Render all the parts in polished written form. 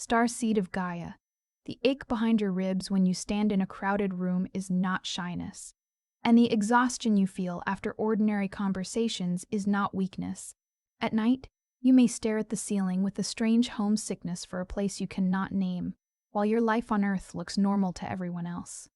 Starseed of Gaia. The ache behind your ribs when you stand in a crowded room is not shyness. And the exhaustion you feel after ordinary conversations is not weakness. At night, you may stare at the ceiling with a strange homesickness for a place you cannot name, while your life on Earth looks normal to everyone else.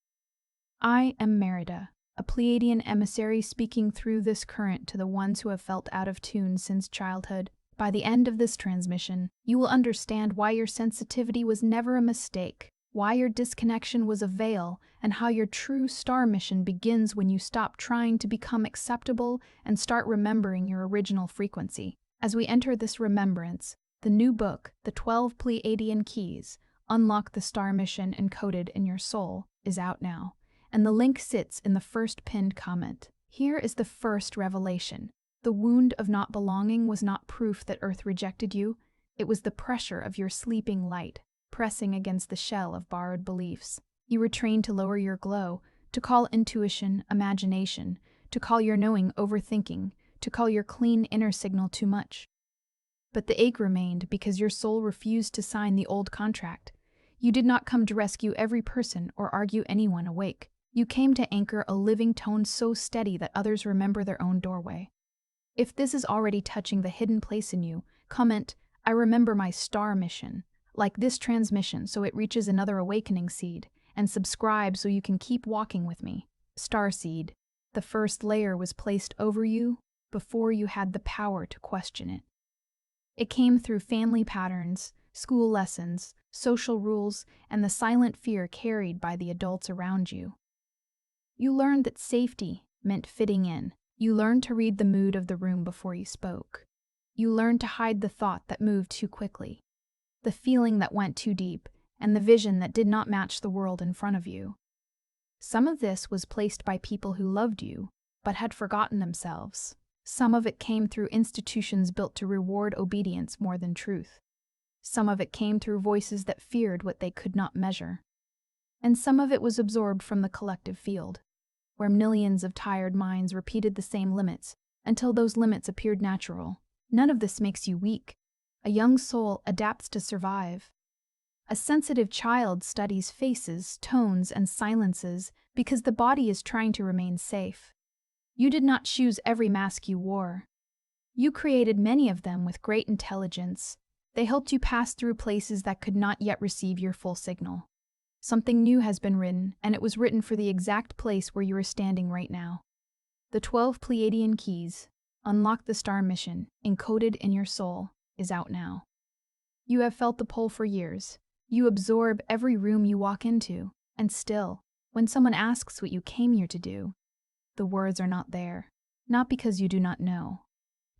I am Merida, a Pleiadian emissary speaking through this current to the ones who have felt out of tune since childhood. By the end of this transmission, you will understand why your sensitivity was never a mistake, why your disconnection was a veil, and how your true star mission begins when you stop trying to become acceptable and start remembering your original frequency. As we enter this remembrance, the new book, The 12 Pleiadian Keys, Unlock the Star Mission Encoded in Your Soul, is out now, and the link sits in the first pinned comment. Here is the first revelation. The wound of not belonging was not proof that Earth rejected you, it was the pressure of your sleeping light, pressing against the shell of borrowed beliefs. You were trained to lower your glow, to call intuition imagination, to call your knowing overthinking, to call your clean inner signal too much. But the ache remained because your soul refused to sign the old contract. You did not come to rescue every person or argue anyone awake. You came to anchor a living tone so steady that others remember their own doorway. If this is already touching the hidden place in you, comment, I remember my star mission, like this transmission so it reaches another awakening seed, and subscribe so you can keep walking with me. Starseed, the first layer was placed over you before you had the power to question it. It came through family patterns, school lessons, social rules, and the silent fear carried by the adults around you. You learned that safety meant fitting in. You learned to read the mood of the room before you spoke. You learned to hide the thought that moved too quickly, the feeling that went too deep, and the vision that did not match the world in front of you. Some of this was placed by people who loved you, but had forgotten themselves. Some of it came through institutions built to reward obedience more than truth. Some of it came through voices that feared what they could not measure. And some of it was absorbed from the collective field, where millions of tired minds repeated the same limits until those limits appeared natural. None of this makes you weak. A young soul adapts to survive. A sensitive child studies faces, tones, and silences because the body is trying to remain safe. You did not choose every mask you wore. You created many of them with great intelligence. They helped you pass through places that could not yet receive your full signal. Something new has been written, and it was written for the exact place where you are standing right now. The 12 Pleiadian Keys, Unlock the Star Mission, Encoded in Your Soul, is out now. You have felt the pull for years. You absorb every room you walk into, and still, when someone asks what you came here to do, the words are not there. Not because you do not know,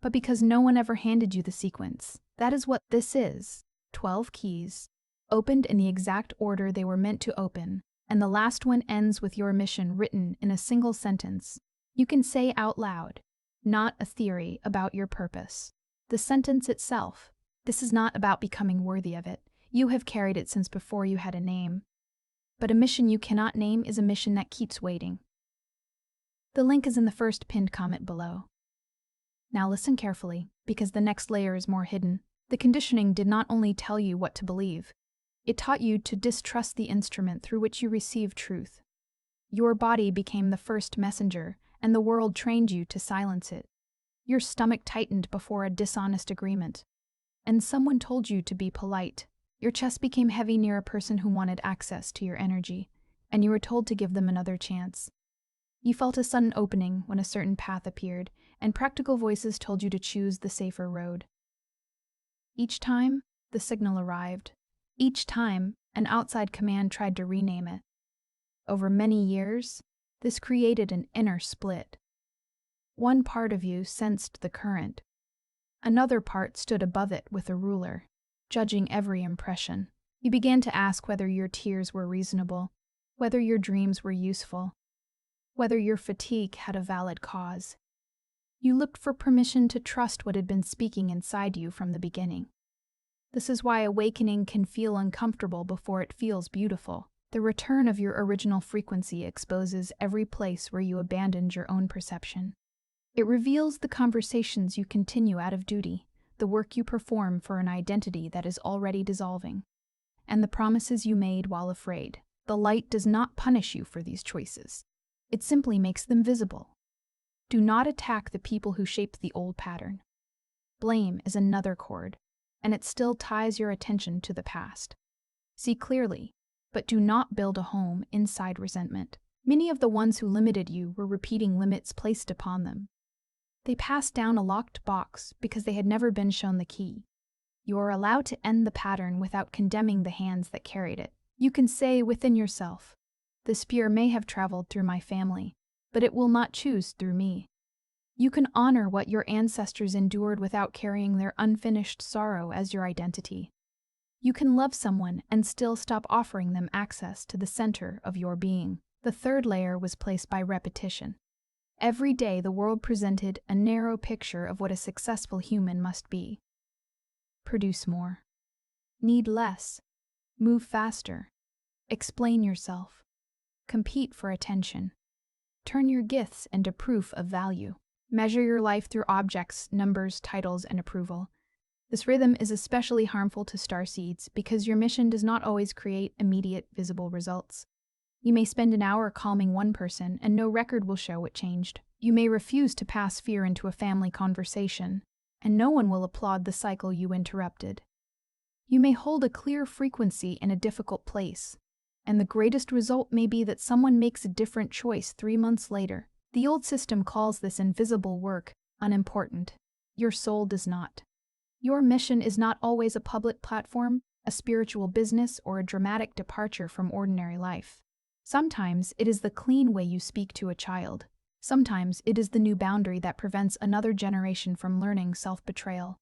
but because no one ever handed you the sequence. That is what this is. 12 keys, opened in the exact order they were meant to open, and the last one ends with your mission written in a single sentence. You can say out loud, not a theory about your purpose. The sentence itself. This is not about becoming worthy of it. You have carried it since before you had a name. But a mission you cannot name is a mission that keeps waiting. The link is in the first pinned comment below. Now listen carefully, because the next layer is more hidden. The conditioning did not only tell you what to believe, it taught you to distrust the instrument through which you receive truth. Your body became the first messenger, and the world trained you to silence it. Your stomach tightened before a dishonest agreement, and someone told you to be polite. Your chest became heavy near a person who wanted access to your energy, and you were told to give them another chance. You felt a sudden opening when a certain path appeared, and practical voices told you to choose the safer road. Each time, the signal arrived. Each time, an outside command tried to rename it. Over many years, this created an inner split. One part of you sensed the current. Another part stood above it with a ruler, judging every impression. You began to ask whether your tears were reasonable, whether your dreams were useful, whether your fatigue had a valid cause. You looked for permission to trust what had been speaking inside you from the beginning. This is why awakening can feel uncomfortable before it feels beautiful. The return of your original frequency exposes every place where you abandoned your own perception. It reveals the conversations you continue out of duty, the work you perform for an identity that is already dissolving. and the promises you made while afraid. The light does not punish you for these choices. It simply makes them visible. Do not attack the people who shaped the old pattern. Blame is another cord, and it still ties your attention to the past. See clearly, but do not build a home inside resentment. Many of the ones who limited you were repeating limits placed upon them. They passed down a locked box because they had never been shown the key. You are allowed to end the pattern without condemning the hands that carried it. You can say within yourself, "The spear may have traveled through my family, but it will not choose through me." You can honor what your ancestors endured without carrying their unfinished sorrow as your identity. You can love someone and still stop offering them access to the center of your being. The third layer was placed by repetition. Every day the world presented a narrow picture of what a successful human must be. Produce more. Need less. Move faster. Explain yourself. Compete for attention. Turn your gifts into proof of value. Measure your life through objects, numbers, titles, and approval. This rhythm is especially harmful to starseeds because your mission does not always create immediate, visible results. You may spend an hour calming one person and no record will show what changed. You may refuse to pass fear into a family conversation, and no one will applaud the cycle you interrupted. You may hold a clear frequency in a difficult place, and the greatest result may be that someone makes a different choice 3 months later. The old system calls this invisible work unimportant. Your soul does not. Your mission is not always a public platform, a spiritual business, or a dramatic departure from ordinary life. Sometimes it is the clean way you speak to a child. Sometimes it is the new boundary that prevents another generation from learning self-betrayal.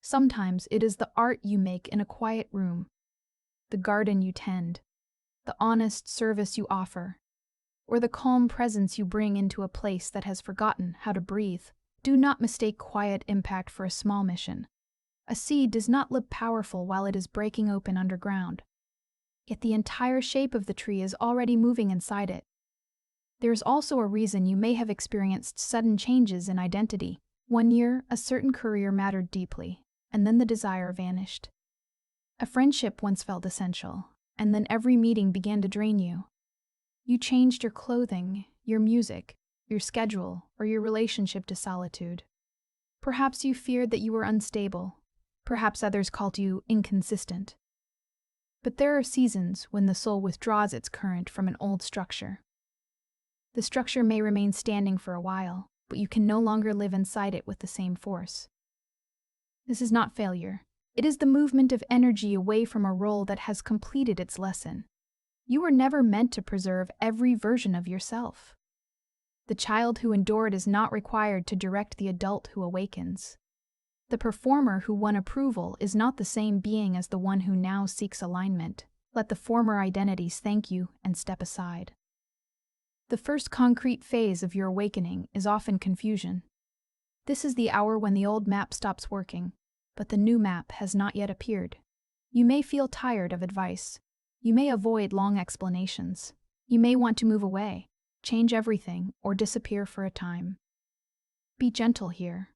Sometimes it is the art you make in a quiet room, the garden you tend, the honest service you offer, or the calm presence you bring into a place that has forgotten how to breathe. Do not mistake quiet impact for a small mission. A seed does not live powerful while it is breaking open underground. Yet the entire shape of the tree is already moving inside it. There is also a reason you may have experienced sudden changes in identity. 1 year, a certain career mattered deeply, and then the desire vanished. A friendship once felt essential, and then every meeting began to drain you. You changed your clothing, your music, your schedule, or your relationship to solitude. Perhaps you feared that you were unstable. Perhaps others called you inconsistent. But there are seasons when the soul withdraws its current from an old structure. The structure may remain standing for a while, but you can no longer live inside it with the same force. This is not failure. It is the movement of energy away from a role that has completed its lesson. You were never meant to preserve every version of yourself. The child who endured is not required to direct the adult who awakens. The performer who won approval is not the same being as the one who now seeks alignment. Let the former identities thank you and step aside. The first concrete phase of your awakening is often confusion. This is the hour when the old map stops working, but the new map has not yet appeared. You may feel tired of advice. You may avoid long explanations. You may want to move away, change everything, or disappear for a time. Be gentle here.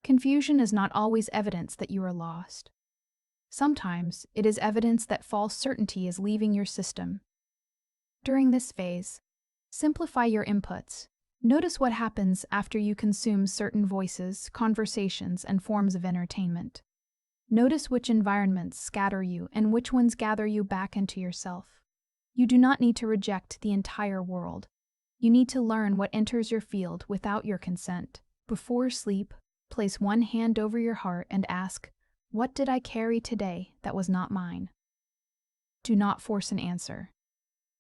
Confusion is not always evidence that you are lost. Sometimes it is evidence that false certainty is leaving your system. During this phase, simplify your inputs. Notice what happens after you consume certain voices, conversations, and forms of entertainment. Notice which environments scatter you and which ones gather you back into yourself. You do not need to reject the entire world. You need to learn what enters your field without your consent. Before sleep, place one hand over your heart and ask, "What did I carry today that was not mine?" Do not force an answer.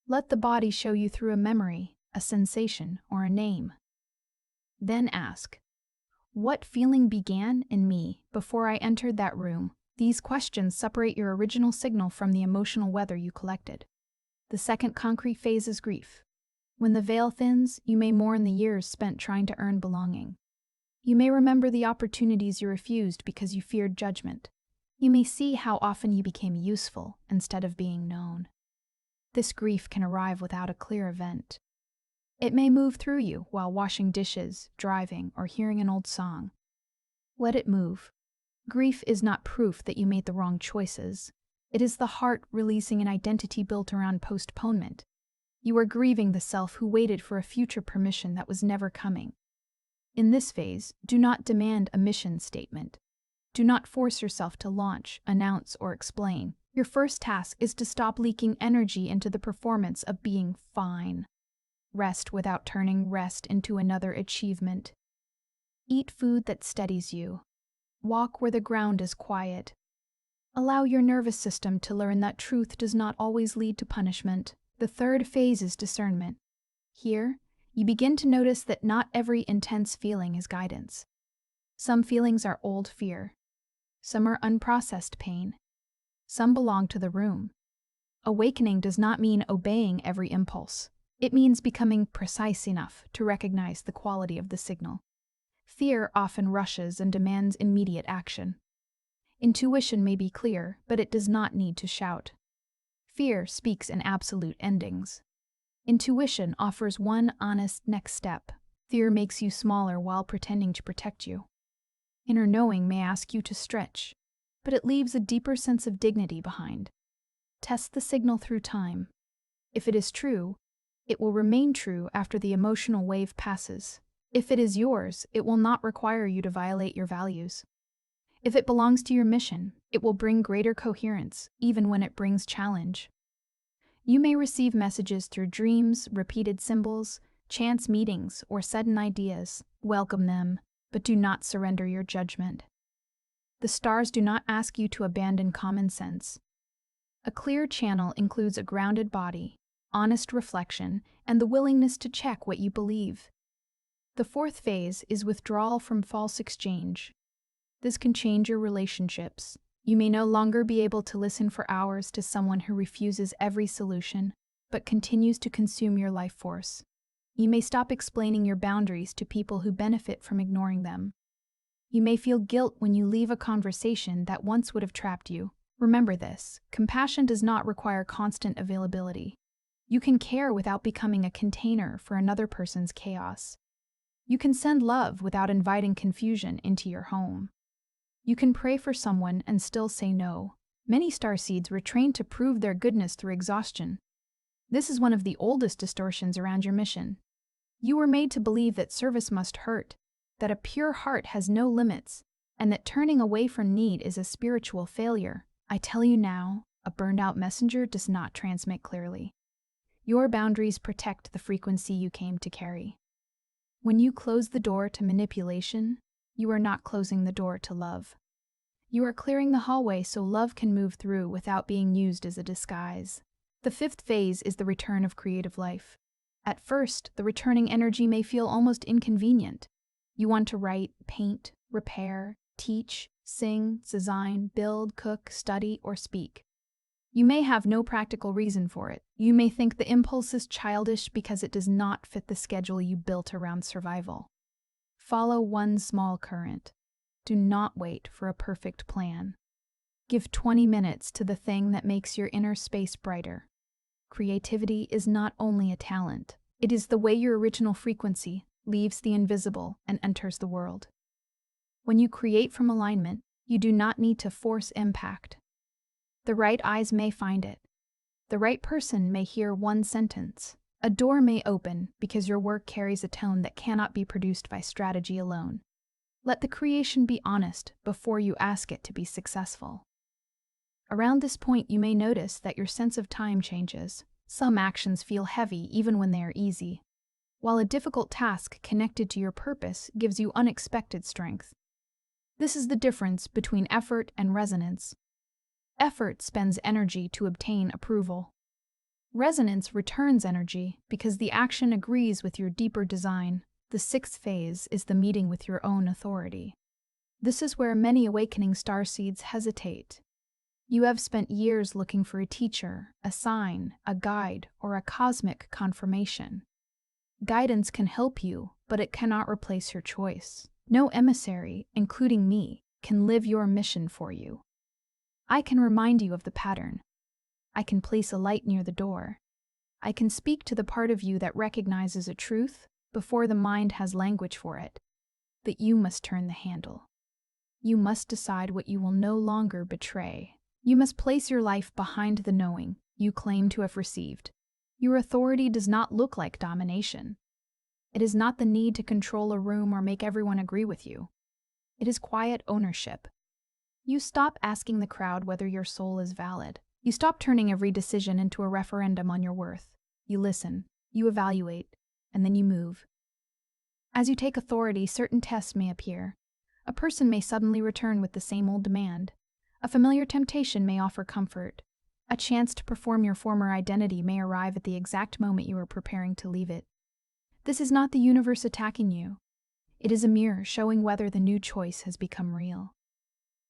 Let the body show you through a memory, a sensation, or a name. Then ask, "What feeling began in me before I entered that room?" These questions separate your original signal from the emotional weather you collected. The second concrete phase is grief. When the veil thins, you may mourn the years spent trying to earn belonging. You may remember the opportunities you refused because you feared judgment. You may see how often you became useful instead of being known. This grief can arrive without a clear event. It may move through you while washing dishes, driving, or hearing an old song. Let it move. Grief is not proof that you made the wrong choices. It is the heart releasing an identity built around postponement. You are grieving the self who waited for a future permission that was never coming. In this phase, do not demand a mission statement. Do not force yourself to launch, announce, or explain. Your first task is to stop leaking energy into the performance of being fine. Rest without turning rest into another achievement. Eat food that steadies you. Walk where the ground is quiet. Allow your nervous system to learn that truth does not always lead to punishment. The third phase is discernment. Here, you begin to notice that not every intense feeling is guidance. Some feelings are old fear. Some are unprocessed pain. Some belong to the room. Awakening does not mean obeying every impulse. It means becoming precise enough to recognize the quality of the signal. Fear often rushes and demands immediate action. Intuition may be clear, but it does not need to shout. Fear speaks in absolute endings. Intuition offers one honest next step. Fear makes you smaller while pretending to protect you. Inner knowing may ask you to stretch, but it leaves a deeper sense of dignity behind. Test the signal through time. If it is true, it will remain true after the emotional wave passes. If it is yours, it will not require you to violate your values. If it belongs to your mission, it will bring greater coherence, even when it brings challenge. You may receive messages through dreams, repeated symbols, chance meetings, or sudden ideas. Welcome them, but do not surrender your judgment. The stars do not ask you to abandon common sense. A clear channel includes a grounded body, honest reflection, and the willingness to check what you believe. The fourth phase is withdrawal from false exchange. This can change your relationships. You may no longer be able to listen for hours to someone who refuses every solution, but continues to consume your life force. You may stop explaining your boundaries to people who benefit from ignoring them. You may feel guilt when you leave a conversation that once would have trapped you. Remember this: compassion does not require constant availability. You can care without becoming a container for another person's chaos. You can send love without inviting confusion into your home. You can pray for someone and still say no. Many starseeds were trained to prove their goodness through exhaustion. This is one of the oldest distortions around your mission. You were made to believe that service must hurt, that a pure heart has no limits, and that turning away from need is a spiritual failure. I tell you now, a burned-out messenger does not transmit clearly. Your boundaries protect the frequency you came to carry. When you close the door to manipulation, you are not closing the door to love. You are clearing the hallway so love can move through without being used as a disguise. The fifth phase is the return of creative life. At first, the returning energy may feel almost inconvenient. You want to write, paint, repair, teach, sing, design, build, cook, study, or speak. You may have no practical reason for it. You may think the impulse is childish because it does not fit the schedule you built around survival. Follow one small current. Do not wait for a perfect plan. Give 20 minutes to the thing that makes your inner space brighter. Creativity is not only a talent. It is the way your original frequency leaves the invisible and enters the world. When you create from alignment, you do not need to force impact. The right eyes may find it. The right person may hear one sentence. A door may open because your work carries a tone that cannot be produced by strategy alone. Let the creation be honest before you ask it to be successful. Around this point, you may notice that your sense of time changes. Some actions feel heavy even when they are easy, while a difficult task connected to your purpose gives you unexpected strength. This is the difference between effort and resonance. Effort spends energy to obtain approval. Resonance returns energy because the action agrees with your deeper design. The sixth phase is the meeting with your own authority. This is where many awakening starseeds hesitate. You have spent years looking for a teacher, a sign, a guide, or a cosmic confirmation. Guidance can help you, but it cannot replace your choice. No emissary, including me, can live your mission for you. I can remind you of the pattern. I can place a light near the door. I can speak to the part of you that recognizes a truth before the mind has language for it. But you must turn the handle. You must decide what you will no longer betray. You must place your life behind the knowing you claim to have received. Your authority does not look like domination. It is not the need to control a room or make everyone agree with you. It is quiet ownership. You stop asking the crowd whether your soul is valid. You stop turning every decision into a referendum on your worth. You listen, you evaluate, and then you move. As you take authority, certain tests may appear. A person may suddenly return with the same old demand. A familiar temptation may offer comfort. A chance to perform your former identity may arrive at the exact moment you are preparing to leave it. This is not the universe attacking you. It is a mirror showing whether the new choice has become real.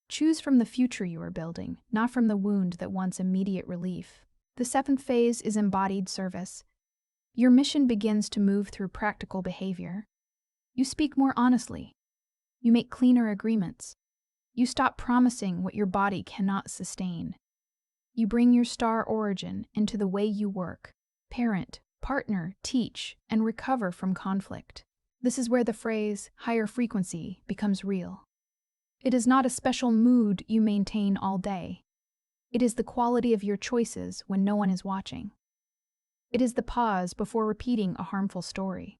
Choose from the future you are building, not from the wound that wants immediate relief. The seventh phase is embodied service. Your mission begins to move through practical behavior. You speak more honestly. You make cleaner agreements. You stop promising what your body cannot sustain. You bring your star origin into the way you work, parent, partner, teach, and recover from conflict. This is where the phrase, higher frequency, becomes real. It is not a special mood you maintain all day. It is the quality of your choices when no one is watching. It is the pause before repeating a harmful story.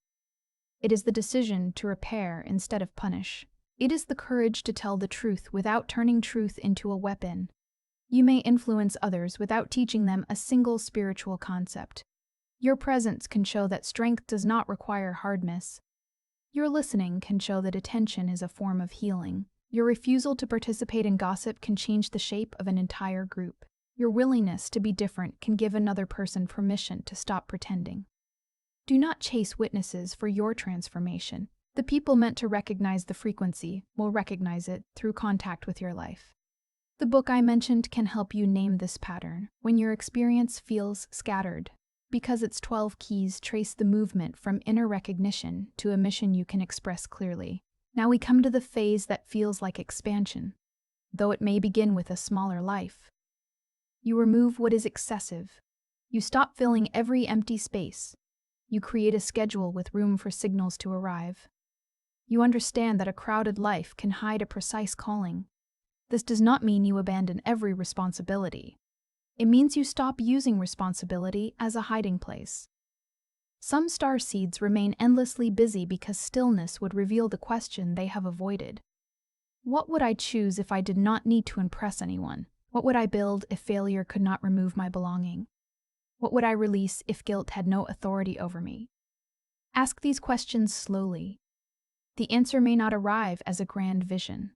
It is the decision to repair instead of punish. It is the courage to tell the truth without turning truth into a weapon. You may influence others without teaching them a single spiritual concept. Your presence can show that strength does not require hardness. Your listening can show that attention is a form of healing. Your refusal to participate in gossip can change the shape of an entire group. Your willingness to be different can give another person permission to stop pretending. Do not chase witnesses for your transformation. The people meant to recognize the frequency will recognize it through contact with your life. The book I mentioned can help you name this pattern when your experience feels scattered, because its 12 keys trace the movement from inner recognition to a mission you can express clearly. Now we come to the phase that feels like expansion, though it may begin with a smaller life. You remove what is excessive. You stop filling every empty space. You create a schedule with room for signals to arrive. You understand that a crowded life can hide a precise calling. This does not mean you abandon every responsibility. It means you stop using responsibility as a hiding place. Some starseeds remain endlessly busy because stillness would reveal the question they have avoided. What would I choose if I did not need to impress anyone? What would I build if failure could not remove my belonging? What would I release if guilt had no authority over me? Ask these questions slowly. The answer may not arrive as a grand vision.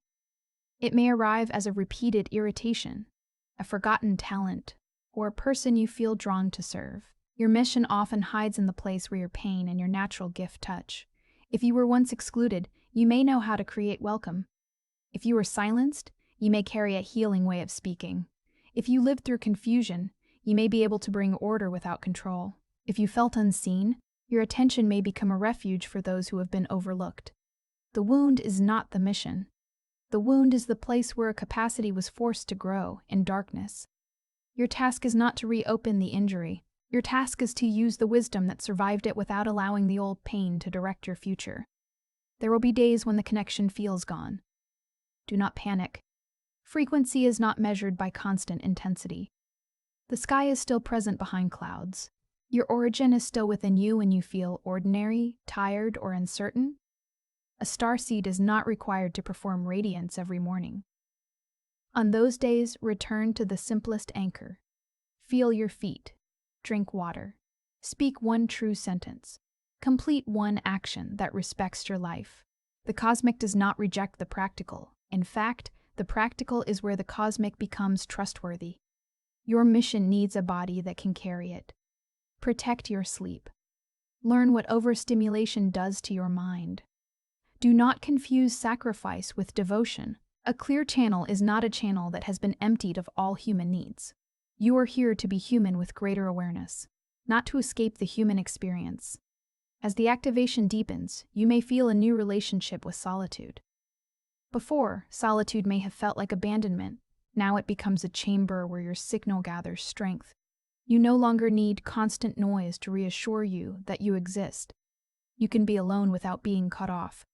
It may arrive as a repeated irritation, a forgotten talent, or a person you feel drawn to serve. Your mission often hides in the place where your pain and your natural gift touch. If you were once excluded, you may know how to create welcome. If you were silenced, you may carry a healing way of speaking. If you lived through confusion, you may be able to bring order without control. If you felt unseen, your attention may become a refuge for those who have been overlooked. The wound is not the mission. The wound is the place where a capacity was forced to grow in darkness. Your task is not to reopen the injury. Your task is to use the wisdom that survived it without allowing the old pain to direct your future. There will be days when the connection feels gone. Do not panic. Frequency is not measured by constant intensity. The sky is still present behind clouds. Your origin is still within you when you feel ordinary, tired, or uncertain. A starseed is not required to perform radiance every morning. On those days, return to the simplest anchor. Feel your feet. Drink water. Speak one true sentence. Complete one action that respects your life. The cosmic does not reject the practical. In fact, the practical is where the cosmic becomes trustworthy. Your mission needs a body that can carry it. Protect your sleep. Learn what overstimulation does to your mind. Do not confuse sacrifice with devotion. A clear channel is not a channel that has been emptied of all human needs. You are here to be human with greater awareness, not to escape the human experience. As the activation deepens, you may feel a new relationship with solitude. Before, solitude may have felt like abandonment. Now it becomes a chamber where your signal gathers strength. You no longer need constant noise to reassure you that you exist. You can be alone without being cut off.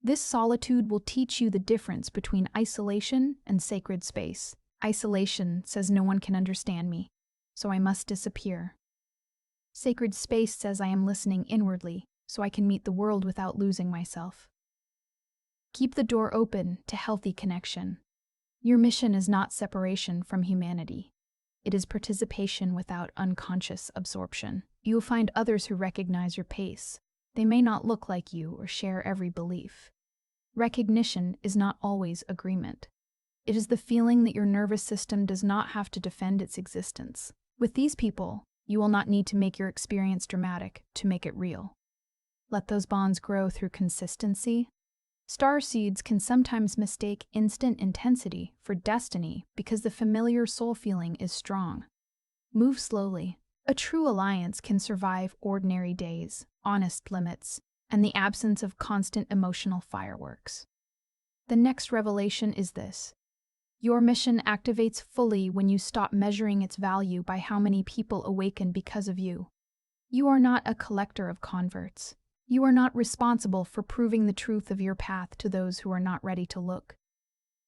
This solitude will teach you the difference between isolation and sacred space. Isolation says no one can understand me, so I must disappear. Sacred space says I am listening inwardly, so I can meet the world without losing myself. Keep the door open to healthy connection. Your mission is not separation from humanity. It is participation without unconscious absorption. You will find others who recognize your pace. They may not look like you or share every belief. Recognition is not always agreement. It is the feeling that your nervous system does not have to defend its existence. With these people, you will not need to make your experience dramatic to make it real. Let those bonds grow through consistency. Starseeds can sometimes mistake instant intensity for destiny because the familiar soul feeling is strong. Move slowly. A true alliance can survive ordinary days, honest limits, and the absence of constant emotional fireworks. The next revelation is this. Your mission activates fully when you stop measuring its value by how many people awaken because of you. You are not a collector of converts. You are not responsible for proving the truth of your path to those who are not ready to look.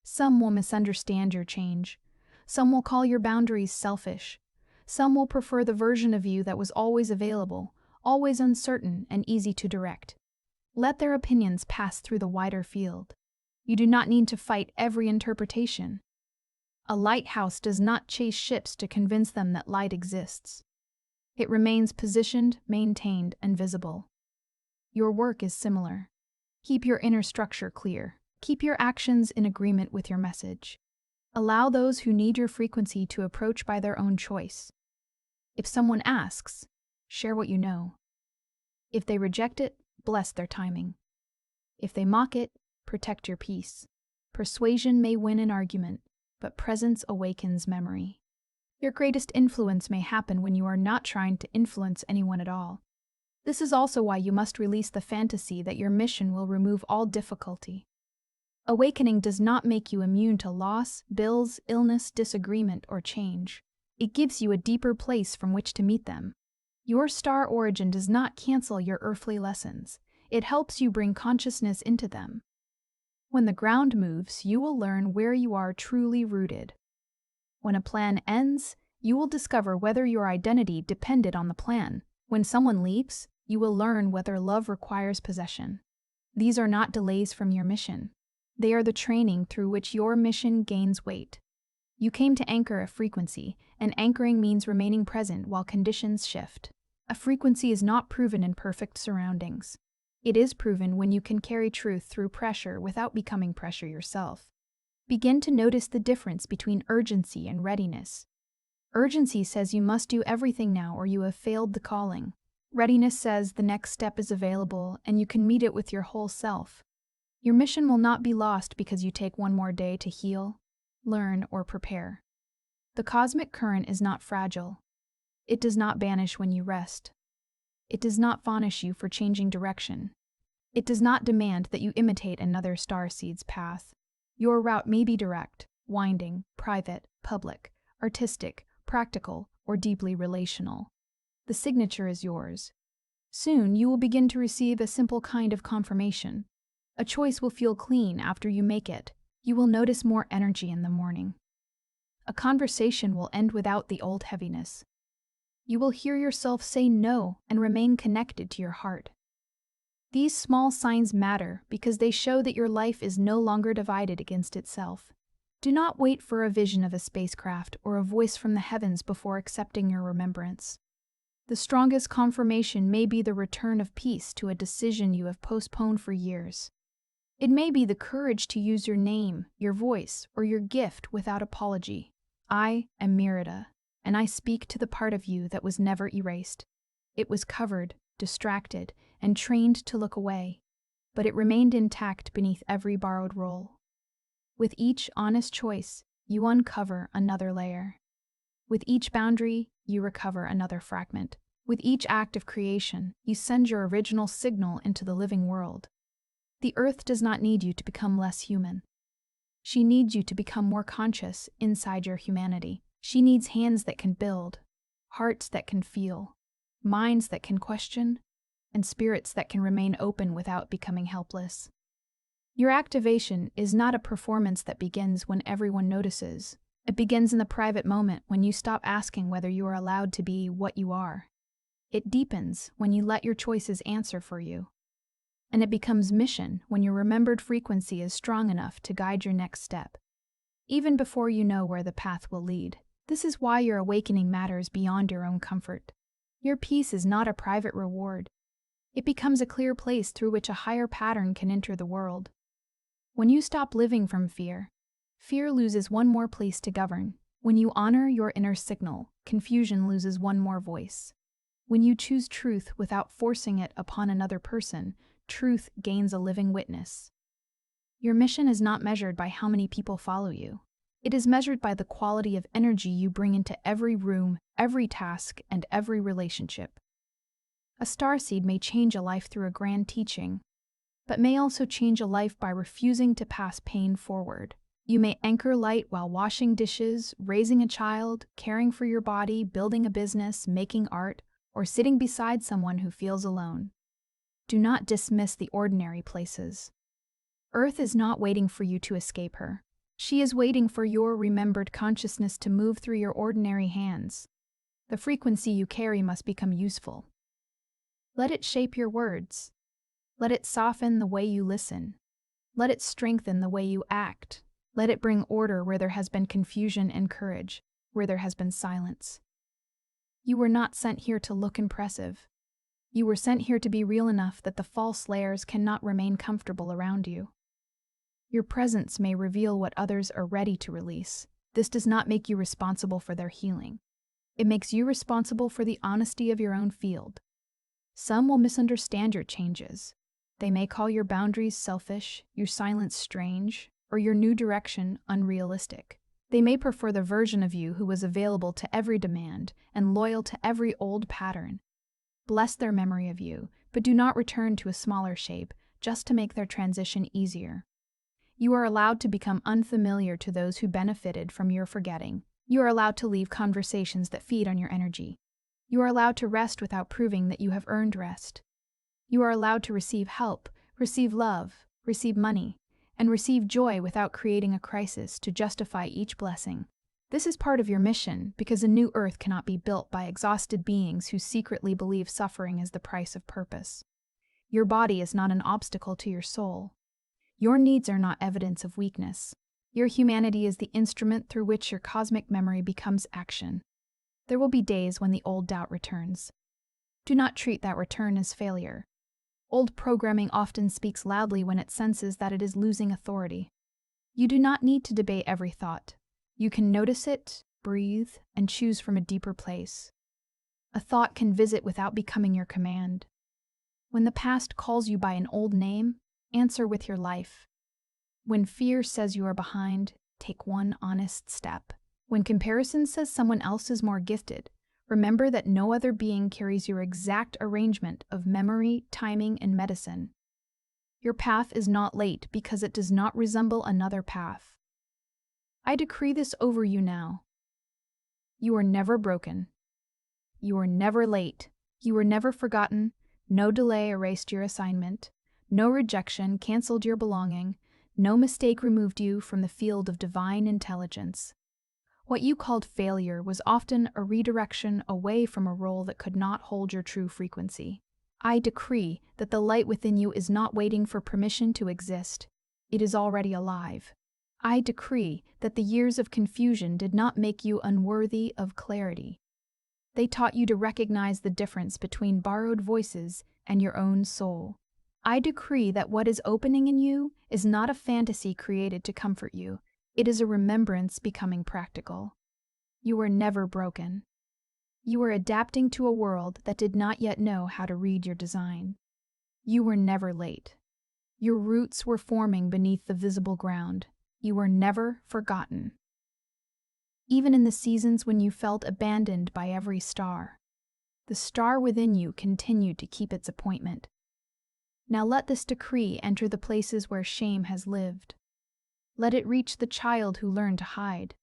Some will misunderstand your change. Some will call your boundaries selfish. Some will prefer the version of you that was always available, always uncertain and easy to direct. Let their opinions pass through the wider field. You do not need to fight every interpretation. A lighthouse does not chase ships to convince them that light exists. It remains positioned, maintained, and visible. Your work is similar. Keep your inner structure clear. Keep your actions in agreement with your message. Allow those who need your frequency to approach by their own choice. If someone asks, share what you know. If they reject it, bless their timing. If they mock it, protect your peace. Persuasion may win an argument, but presence awakens memory. Your greatest influence may happen when you are not trying to influence anyone at all. This is also why you must release the fantasy that your mission will remove all difficulty. Awakening does not make you immune to loss, bills, illness, disagreement, or change. It gives you a deeper place from which to meet them. Your star origin does not cancel your earthly lessons. It helps you bring consciousness into them. When the ground moves, you will learn where you are truly rooted. When a plan ends, you will discover whether your identity depended on the plan. When someone leaves, you will learn whether love requires possession. These are not delays from your mission. They are the training through which your mission gains weight. You came to anchor a frequency, and anchoring means remaining present while conditions shift. A frequency is not proven in perfect surroundings. It is proven when you can carry truth through pressure without becoming pressure yourself. Begin to notice the difference between urgency and readiness. Urgency says you must do everything now or you have failed the calling. Readiness says the next step is available and you can meet it with your whole self. Your mission will not be lost because you take one more day to heal, learn, or prepare. The cosmic current is not fragile. It does not vanish when you rest. It does not punish you for changing direction. It does not demand that you imitate another starseed's path. Your route may be direct, winding, private, public, artistic, practical, or deeply relational. The signature is yours. Soon you will begin to receive a simple kind of confirmation. A choice will feel clean after you make it. You will notice more energy in the morning. A conversation will end without the old heaviness. You will hear yourself say no and remain connected to your heart. These small signs matter because they show that your life is no longer divided against itself. Do not wait for a vision of a spacecraft or a voice from the heavens before accepting your remembrance. The strongest confirmation may be the return of peace to a decision you have postponed for years. It may be the courage to use your name, your voice, or your gift without apology. I am Merida, and I speak to the part of you that was never erased. It was covered, distracted, and trained to look away, but it remained intact beneath every borrowed role. With each honest choice, you uncover another layer. With each boundary, you recover another fragment. With each act of creation, you send your original signal into the living world. The earth does not need you to become less human. She needs you to become more conscious inside your humanity. She needs hands that can build, hearts that can feel, minds that can question, and spirits that can remain open without becoming helpless. Your activation is not a performance that begins when everyone notices. It begins in the private moment when you stop asking whether you are allowed to be what you are. It deepens when you let your choices answer for you. And it becomes mission when your remembered frequency is strong enough to guide your next step, even before you know where the path will lead. This is why your awakening matters beyond your own comfort. Your peace is not a private reward. It becomes a clear place through which a higher pattern can enter the world. When you stop living from fear, fear loses one more place to govern. When you honor your inner signal, confusion loses one more voice. When you choose truth without forcing it upon another person, truth gains a living witness. Your mission is not measured by how many people follow you. It is measured by the quality of energy you bring into every room, every task, and every relationship. A starseed may change a life through a grand teaching, but may also change a life by refusing to pass pain forward. You may anchor light while washing dishes, raising a child, caring for your body, building a business, making art, or sitting beside someone who feels alone. Do not dismiss the ordinary places. Earth is not waiting for you to escape her. She is waiting for your remembered consciousness to move through your ordinary hands. The frequency you carry must become useful. Let it shape your words. Let it soften the way you listen. Let it strengthen the way you act. Let it bring order where there has been confusion and courage, where there has been silence. You were not sent here to look impressive. You were sent here to be real enough that the false layers cannot remain comfortable around you. Your presence may reveal what others are ready to release. This does not make you responsible for their healing. It makes you responsible for the honesty of your own field. Some will misunderstand your changes. They may call your boundaries selfish, your silence strange, or your new direction unrealistic. They may prefer the version of you who was available to every demand and loyal to every old pattern. Bless their memory of you, but do not return to a smaller shape just to make their transition easier. You are allowed to become unfamiliar to those who benefited from your forgetting. You are allowed to leave conversations that feed on your energy. You are allowed to rest without proving that you have earned rest. You are allowed to receive help, receive love, receive money, and receive joy without creating a crisis to justify each blessing. This is part of your mission because a new earth cannot be built by exhausted beings who secretly believe suffering is the price of purpose. Your body is not an obstacle to your soul. Your needs are not evidence of weakness. Your humanity is the instrument through which your cosmic memory becomes action. There will be days when the old doubt returns. Do not treat that return as failure. Old programming often speaks loudly when it senses that it is losing authority. You do not need to debate every thought. You can notice it, breathe, and choose from a deeper place. A thought can visit without becoming your command. When the past calls you by an old name, answer with your life. When fear says you are behind, take one honest step. When comparison says someone else is more gifted, remember that no other being carries your exact arrangement of memory, timing, and medicine. Your path is not late because it does not resemble another path. I decree this over you now. You are never broken. You are never late. You were never forgotten. No delay erased your assignment. No rejection canceled your belonging. No mistake removed you from the field of divine intelligence. What you called failure was often a redirection away from a role that could not hold your true frequency. I decree that the light within you is not waiting for permission to exist. It is already alive. I decree that the years of confusion did not make you unworthy of clarity. They taught you to recognize the difference between borrowed voices and your own soul. I decree that what is opening in you is not a fantasy created to comfort you. It is a remembrance becoming practical. You were never broken. You were adapting to a world that did not yet know how to read your design. You were never late. Your roots were forming beneath the visible ground. You were never forgotten. Even in the seasons when you felt abandoned by every star, the star within you continued to keep its appointment. Now let this decree enter the places where shame has lived. Let it reach the child who learned to hide.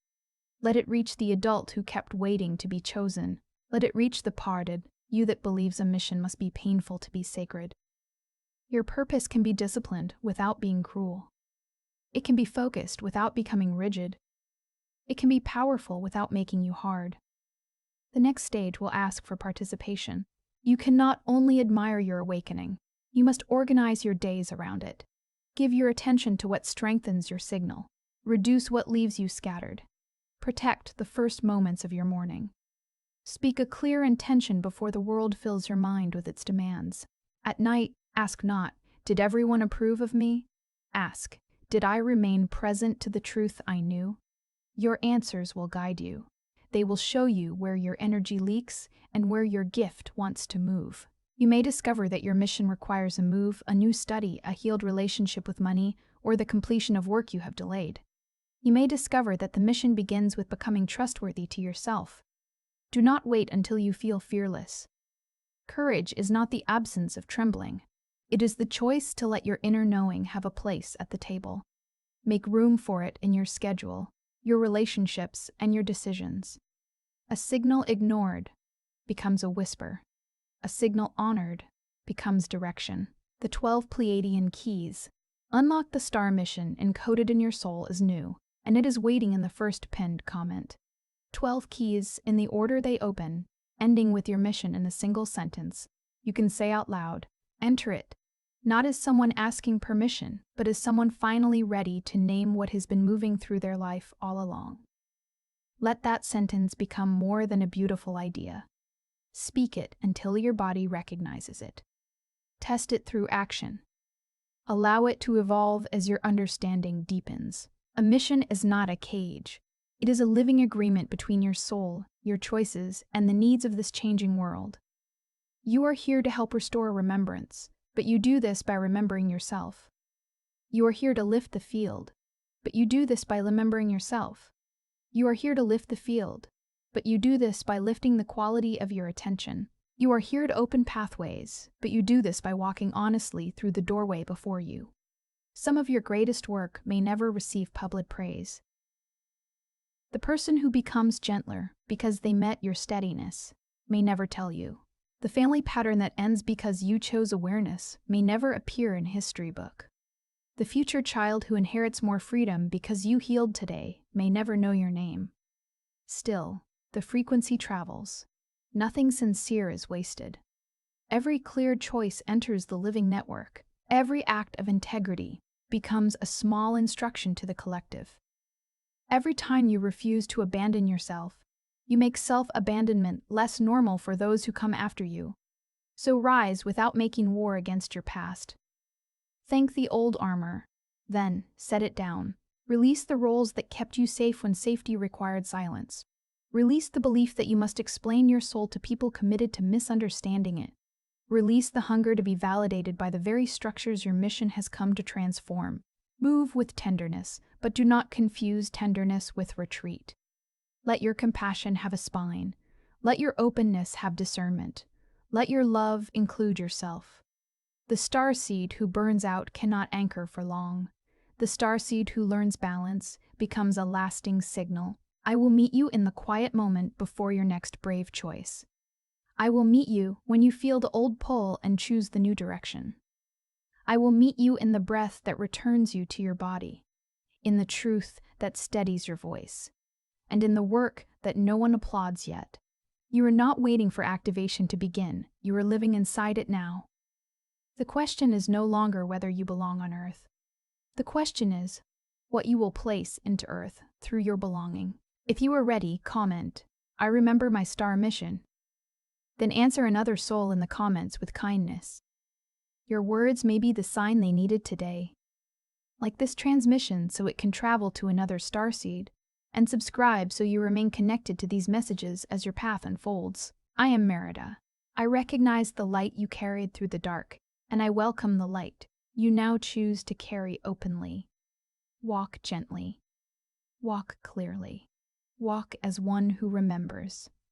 Let it reach the adult who kept waiting to be chosen. Let it reach the parted, you that believes a mission must be painful to be sacred. Your purpose can be disciplined without being cruel. It can be focused without becoming rigid. It can be powerful without making you hard. The next stage will ask for participation. You cannot only admire your awakening, you must organize your days around it. Give your attention to what strengthens your signal. Reduce what leaves you scattered. Protect the first moments of your morning. Speak a clear intention before the world fills your mind with its demands. At night, ask not, "Did everyone approve of me?" Ask, "Did I remain present to the truth I knew?" Your answers will guide you. They will show you where your energy leaks and where your gift wants to move. You may discover that your mission requires a move, a new study, a healed relationship with money, or the completion of work you have delayed. You may discover that the mission begins with becoming trustworthy to yourself. Do not wait until you feel fearless. Courage is not the absence of trembling. It is the choice to let your inner knowing have a place at the table. Make room for it in your schedule, your relationships, and your decisions. A signal ignored becomes a whisper. A signal honored becomes direction. The 12 Pleiadian keys. Unlock the star mission encoded in your soul is new, and it is waiting in the first pinned comment. 12 keys in the order they open, ending with your mission in a single sentence. You can say out loud, enter it, not as someone asking permission, but as someone finally ready to name what has been moving through their life all along. Let that sentence become more than a beautiful idea. Speak it until your body recognizes it. Test it through action. Allow it to evolve as your understanding deepens. A mission is not a cage. It is a living agreement between your soul, your choices, and the needs of this changing world. You are here to help restore remembrance, but you do this by remembering yourself. You are here to lift the field, but you do this by remembering yourself. You are here to lift the field, but you do this by lifting the quality of your attention. You are here to open pathways, but you do this by walking honestly through the doorway before you. Some of your greatest work may never receive public praise. The person who becomes gentler because they met your steadiness may never tell you. The family pattern that ends because you chose awareness may never appear in history book. The future child who inherits more freedom because you healed today may never know your name. Still, the frequency travels. Nothing sincere is wasted. Every clear choice enters the living network. Every act of integrity becomes a small instruction to the collective. Every time you refuse to abandon yourself, you make self-abandonment less normal for those who come after you. So rise without making war against your past. Thank the old armor, then set it down. Release the roles that kept you safe when safety required silence. Release the belief that you must explain your soul to people committed to misunderstanding it. Release the hunger to be validated by the very structures your mission has come to transform. Move with tenderness, but do not confuse tenderness with retreat. Let your compassion have a spine. Let your openness have discernment. Let your love include yourself. The starseed who burns out cannot anchor for long. The starseed who learns balance becomes a lasting signal. I will meet you in the quiet moment before your next brave choice. I will meet you when you feel the old pull and choose the new direction. I will meet you in the breath that returns you to your body, in the truth that steadies your voice, and in the work that no one applauds yet. You are not waiting for activation to begin. You are living inside it now. The question is no longer whether you belong on Earth. The question is what you will place into Earth through your belonging. If you are ready, comment, "I remember my star mission." Then answer another soul in the comments with kindness. Your words may be the sign they needed today. Like this transmission so it can travel to another starseed, and subscribe so you remain connected to these messages as your path unfolds. I am Merida. I recognize the light you carried through the dark, and I welcome the light you now choose to carry openly. Walk gently. Walk clearly. Walk as one who remembers.